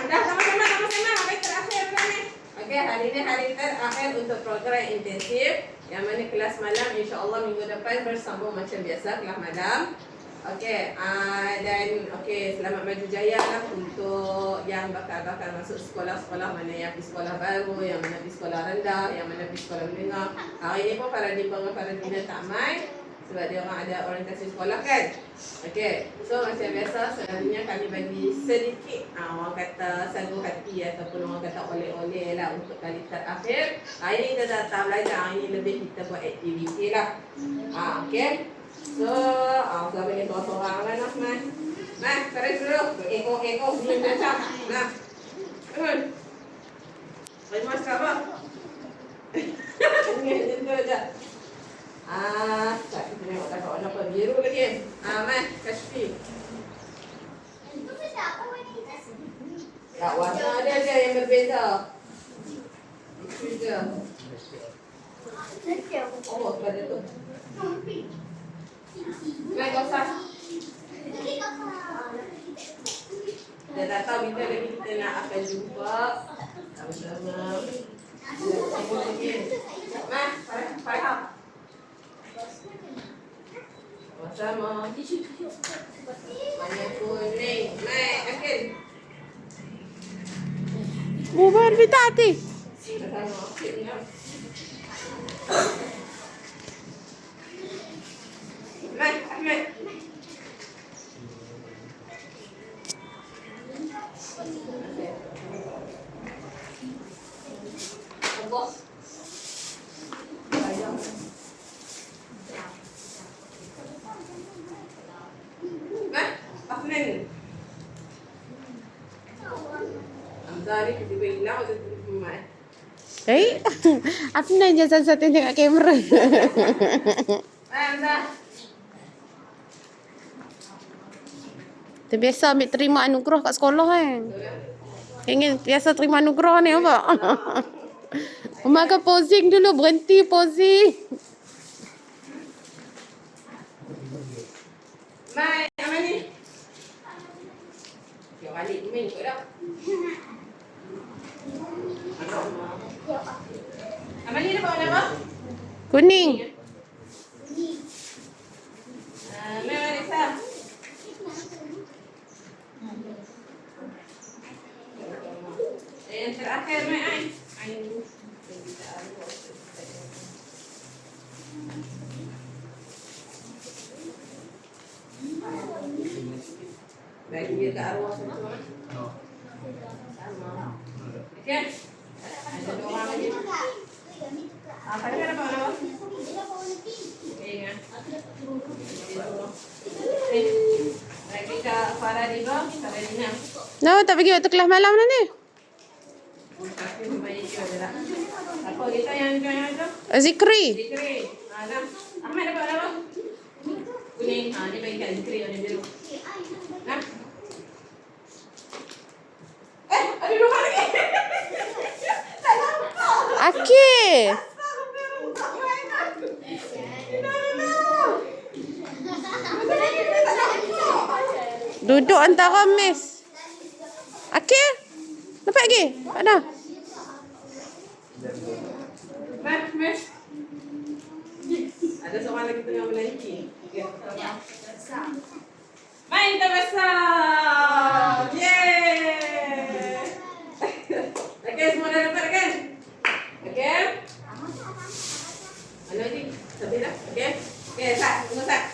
dah sama-sama. Hari terakhir dah ni. Okey, hari ni hari terakhir untuk program intensif. Yang mana kelas malam insya-Allah minggu depan bersambung macam biasa kelas malam. Okey, dan okey, selamat maju jaya lah untuk yang bakal masuk sekolah-sekolah, mana yang pergi sekolah baru, yang mana pergi sekolah rendah, yang mana pergi sekolah menengah. Hari ni pun para dina tak main sebab dia orang ada orientasi sekolah kan. Okey, so macam biasa selalunya kami bagi sedikit orang kata sagu hati ataupun orang kata oleh-oleh lah untuk kali terakhir. Hari ni kita tak belajar, hari ni lebih kita buat aktiviti lah. Okey. So, saya bagi seorang-seorang lah nak Mas. Mas, tarik dulu. Ekor ni macam. Nah. Turun. Bagi Mas apa? Ini tu aja. Tak kita tengok dah kawan apa biru lagi. Mas, Kashfi. Tak, warna ada yang berbeza. Itu je. Oh, pada tu. Baik, kau sah. Dia tak tahu bila lagi kita nak akan jumpa sama-sama. Mas, Farah. Sama-sama. Banyak kuning. Mai, Akil. Bubar bitati. Sama-sama. Mai, Ahmad. Allah. Mai, Ahmad. Hamzah ni tiba-tiba hilang atau tiba-tiba mai? Apa nak je satu tengok kamera. Mai, Hamzah. Terbiasa ambil terima anugerah kat sekolah kan. Ingin biasa terima anugerah ni apa? Mak akan posing dulu, berhenti posing. Mai, aman ni. Dia balik main kot dah. Aman ni dapat warna apa? Kuning. Mai, Marisa. Yang terakhir, Mai, Ai. Bagi dia ke arwah sama-sama. Sama. Okey? Ada dua orang lagi. Tadi kan dapat warna apa? Okey, ingat. Lagi Kak Farah Diba, Kak Radina. No, tak pergi waktu kelas malam dah ni. Apa kita yang itu? Zikri. Zikri. Nah, Ahmad dapat apa? Kuning. Ni bagi kat Zikri warna biru. Nah. Ada dua orang lagi. Tak nampak. Akil. Duduk antara mes. Akil. Nampak lagi? Tak ada. Mas. Ada seorang lagi tengah melanci. Main terbesar. Yeay. Okey, semua dah dapat kan? Okey. Mana lagi? Sampai dah. Okey. Okey, Sat. Tunggu Sat.